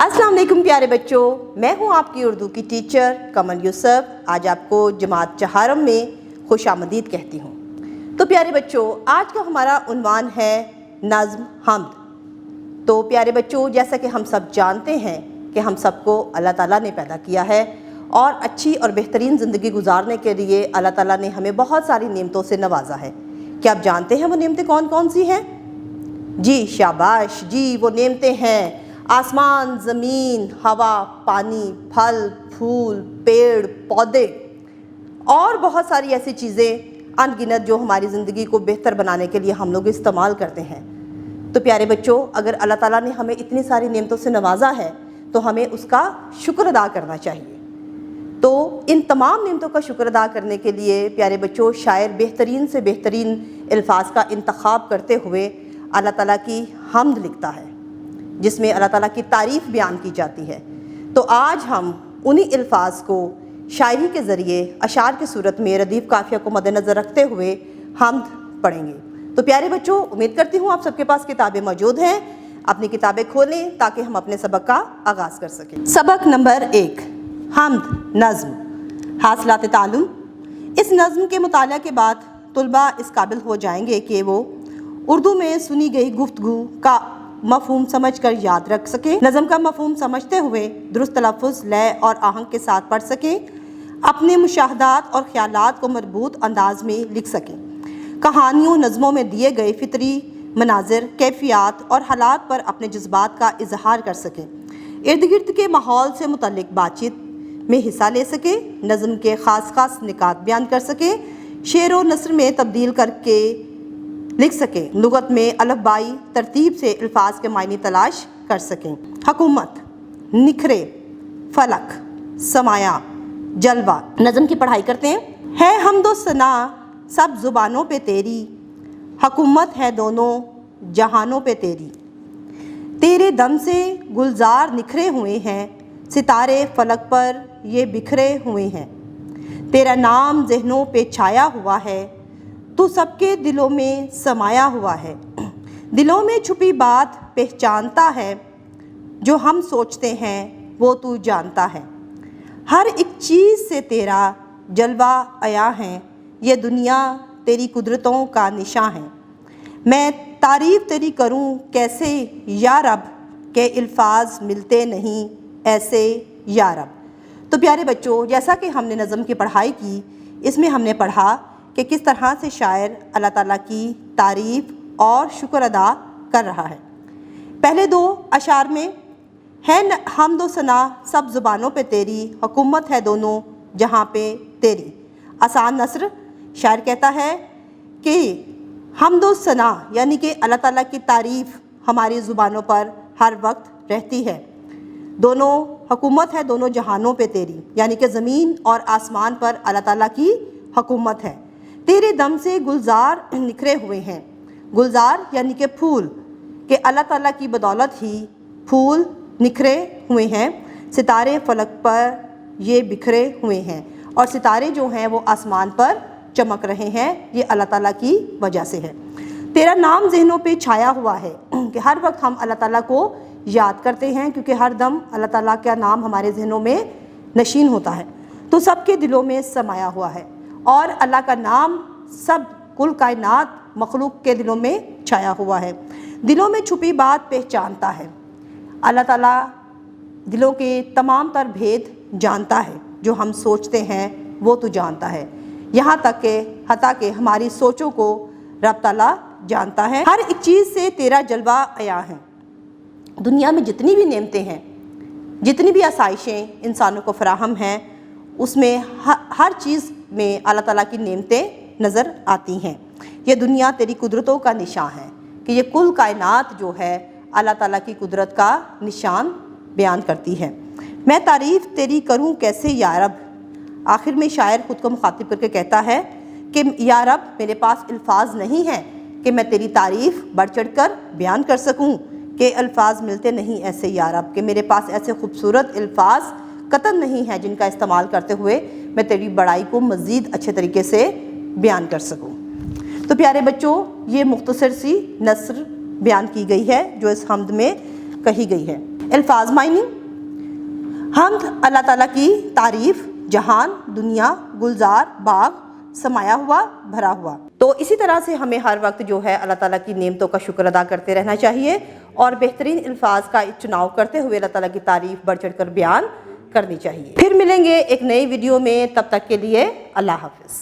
अस्सलाम वालेकुम प्यारे बच्चों, मैं हूं आपकी उर्दू की टीचर कमल यूसुफ। आज आपको जमात चहारम में खुश आमदीद कहती हूं। तो प्यारे बच्चों, आज का हमारा उन्वान है नज़्म हम्द। तो प्यारे बच्चों, जैसा कि हम सब जानते हैं कि हम सबको अल्लाह ताला ने पैदा किया है और अच्छी और बेहतरीन ज़िंदगी गुजारने के लिए अल्लाह ताला ने हमें बहुत सारी नेमतों से नवाजा है। क्या आप जानते हैं वो नेमतें कौन कौन सी हैं? जी शाबाश जी, वो नेमतें हैं आसमान, ज़मीन, हवा, पानी, फल, फूल, पेड़, पौधे और बहुत सारी ऐसी चीज़ें अनगिनत जो हमारी ज़िंदगी को बेहतर बनाने के लिए हम लोग इस्तेमाल करते हैं। तो प्यारे बच्चों, अगर अल्लाह ताला ने हमें इतनी सारी नेमतों से नवाजा है तो हमें उसका शुक्र अदा करना चाहिए। तो इन तमाम नेमतों का शुक्र अदा करने के लिए प्यारे बच्चों, शायर बेहतरीन से बेहतरीन अल्फाज का इंतखाब करते हुए अल्लाह ताला की हम्द लिखता है, जिसमें अल्लाह ताला की तारीफ़ बयान की जाती है। तो आज हम उन्हीं अल्फाज को शायरी के ज़रिए अशार की सूरत में रदीफ़ काफ़िया को मद्देनज़र रखते हुए हम्द पढ़ेंगे। तो प्यारे बच्चों, उम्मीद करती हूँ आप सबके पास किताबें मौजूद हैं। अपनी किताबें खोलें ताकि हम अपने सबक का आगाज़ कर सकें। सबक नंबर 1, हम्द नज़्म हासिलात तालुम। इस नज़्म के मुताला के बाद तुलबा इस काबिल हो जाएंगे कि वो उर्दू में सुनी गई गुफ्तगू का मफ़हूम समझ कर याद रख सकें, नज़म का मफ़हूम समझते हुए दुरुस्त तलफ़्फ़ुज़, लय और आहंग के साथ पढ़ सकें, अपने मुशाहदात और ख़यालात को मरबूत अंदाज में लिख सकें, कहानियों नज़मों में दिए गए फ़ितरी मनाज़िर, कैफ़ियत और हालात पर अपने जज्बात का इजहार कर सकें, इर्द गिर्द के माहौल से मुतल्लिक़ बातचीत में हिस्सा ले सकें, नज़म के ख़ास ख़ास निकात बयान कर सकें, शेर व नस्र में तब्दील करके लिख सकें, लुगत में अलफ़बाई तरतीब से अल्फाज के मायने तलाश कर सकें। हुकूमत, निखरे, फलक, समाया, जलवा। नज़म की पढ़ाई करते हैं। है हम्दो सना सब ज़ुबानों पे तेरी, हुकूमत है दोनों जहानों पे तेरी। तेरे दम से गुलजार निखरे हुए हैं, सितारे फलक पर ये बिखरे हुए हैं। तेरा नाम ज़हनों पे छाया हुआ है, तू सबके दिलों में समाया हुआ है। दिलों में छुपी बात पहचानता है, जो हम सोचते हैं वो तू जानता है। हर एक चीज़ से तेरा जलवा आया है, ये दुनिया तेरी कुदरतों का निशान है। मैं तारीफ़ तेरी करूं कैसे या रब, के अल्फाज मिलते नहीं ऐसे या रब। तो प्यारे बच्चों, जैसा कि हमने नज़म की पढ़ाई की, इसमें हमने पढ़ा कि किस तरह से शायर अल्लाह ताला की तारीफ़ और शुक्र अदा कर रहा है। पहले दो अशार में है हम्द व सना सब ज़ुबानों पे तेरी, हुकूमत है दोनों जहाँ पे तेरी। आसान नस्र, शायर कहता है कि हम्द व सना यानी कि अल्लाह ताला की तारीफ़ हमारी ज़ुबानों पर हर वक्त रहती है। दोनों हुकूमत है दोनों जहानों पे तेरी, यानी कि ज़मीन और आसमान पर अल्लाह ताला की हुकूमत है। तेरे दम से गुलजार निखरे हुए हैं। गुलजार यानी कि फूल, कि अल्लाह ताला की बदौलत ही फूल निखरे हुए हैं। सितारे फलक पर ये बिखरे हुए हैं, और सितारे जो हैं वो आसमान पर चमक रहे हैं, ये अल्लाह ताला की वजह से है। तेरा नाम ज़हनों पे छाया हुआ है, कि हर वक्त हम अल्लाह ताला को याद करते हैं, क्योंकि हर दम अल्लाह ताला का नाम हमारे जहनों में नशीन होता है। तो सबके दिलों में समाया हुआ है, और अल्लाह का नाम सब कुल कायनात मखलूक के दिलों में छाया हुआ है। दिलों में छुपी बात पहचानता है। अल्लाह ताला दिलों के तमाम तर भेद जानता है, जो हम सोचते हैं वो तो जानता है, यहाँ तक कि हता कि हमारी सोचों को रब ताला जानता है। हर एक चीज़ से तेरा जलवा आया है। दुनिया में जितनी भी नेमतें हैं, जितनी भी आसाइशें इंसानों को फराहम हैं, उसमें हर चीज़ में अल्लाह ताला की नेमतें नज़र आती हैं। ये दुनिया तेरी कुदरतों का निशान है, कि ये कुल कायनात जो है अल्लाह ताला की कुदरत का निशान बयान करती है। मैं तारीफ़ तेरी करूं कैसे या रब। आखिर में शायर ख़ुद को मुखातिब करके कहता है कि या रब, मेरे पास अल्फाज नहीं हैं कि मैं तेरी तारीफ़ बढ़ चढ़ कर बयान कर सकूं, कि अल्फाज मिलते नहीं ऐसे या रब, कि मेरे पास ऐसे खूबसूरत अल्फाज कतन नहीं है जिनका इस्तेमाल करते हुए मैं तेरी बड़ाई को मज़ीद अच्छे तरीके से बयान कर सकूं। तो प्यारे बच्चों, ये मुख्तसर सी नस्र बयान की गई है जो इस हम्द में कही गई है। الفاظ مائننگ: حمد اللہ تعالیٰ کی تعریف، جہان، دنیا، گلزار، باغ، سمایا ہوا، بھرا ہوا۔ تو اسی طرح سے ہمیں ہر وقت جو ہے اللہ تعالیٰ کی نعمتوں کا شکر ادا کرتے رہنا چاہیے اور بہترین الفاظ کا چناؤ کرتے ہوئے اللہ تعالیٰ کی تعریف بڑھ چڑھ کر بیان کرنی چاہیے۔ پھر ملیں گے ایک نئی ویڈیو میں، تب تک کے لیے اللہ حافظ۔